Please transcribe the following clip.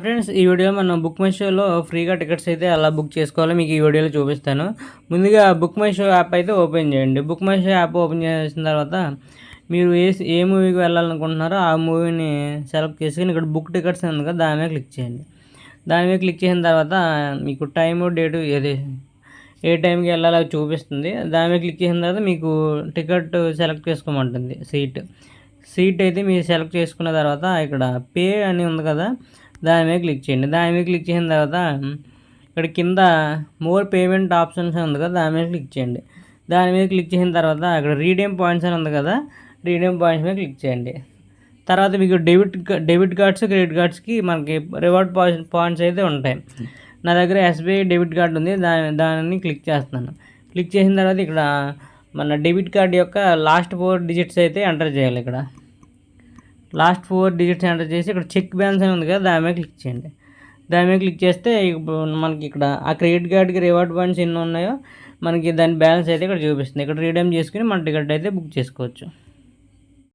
Friends, ఈ వీడియోలో మనం బుక్ మై షోలో ఫ్రీగా టికెట్స్ అయితే ఎలా బుక్ చేసుకోవాలో మీకు ఈ వీడియోలో చూపిస్తాను. ముందుగా బుక్ మై షో యాప్ అయితే ఓపెన్ చేయండి. Book my show app open చేసిన తర్వాత మీరు ఏ మూవీకి వెళ్ళాలనుకుంటున్నారో ఆ మూవీని సెలెక్ట్ చేసుకుని ఇక్కడ బుక్ టికెట్స్ ఉంది కదా, దాని మీద క్లిక్ చేయండి. దాని మీద క్లిక్ చేసిన తర్వాత మీకు టైము డేటు ఏ టైంకి వెళ్ళాలో అది చూపిస్తుంది. దాని మీద క్లిక్ చేసిన తర్వాత మీకు టికెట్ సెలెక్ట్ చేసుకోమంటుంది. సీట్ అయితే మీరు సెలెక్ట్ చేసుకున్న తర్వాత ఇక్కడ పే అని ఉంది కదా, దాని మీద క్లిక్ చేయండి. దాని మీద క్లిక్ చేసిన తర్వాత ఇక్కడ కింద మోర్ పేమెంట్ ఆప్షన్స్ ఉంది కదా, దాని మీద క్లిక్ చేయండి. దాని మీద క్లిక్ చేసిన తర్వాత ఇక్కడ రీడీమ్ పాయింట్స్ అని ఉంది కదా, రీడీమ్ పాయింట్స్ మీద క్లిక్ చేయండి. తర్వాత మీకు డెబిట్ కార్డ్స్, క్రెడిట్ కార్డ్స్కి మనకి రివార్డ్ పాయింట్స్ అయితే ఉంటాయి. నా దగ్గర ఎస్బీఐ డెబిట్ కార్డ్ ఉంది, దానిని క్లిక్ చేస్తున్నాను. క్లిక్ చేసిన తర్వాత ఇక్కడ మన డెబిట్ కార్డ్ యొక్క లాస్ట్ 4 డిజిట్స్ అయితే ఎంటర్ చేయాలి. ఇక్కడ లాస్ట్ 4 డిజిట్స్ ఎంటర్ చేసి ఇక్కడ చెక్ బ్యాలెన్స్ అని ఉంది కదా, దాని మీద క్లిక్ చేయండి. దాని మీద క్లిక్ చేస్తే మనకి ఇక్కడ ఆ క్రెడిట్ కార్డ్కి రివార్డ్ పాయింట్స్ ఎన్ని ఉన్నాయో మనకి దాని బ్యాలెన్స్ అయితే ఇక్కడ చూపిస్తుంది. ఇక్కడ రీడీమ్ చేసుకుని మన టికెట్ అయితే బుక్ చేసుకోవచ్చు.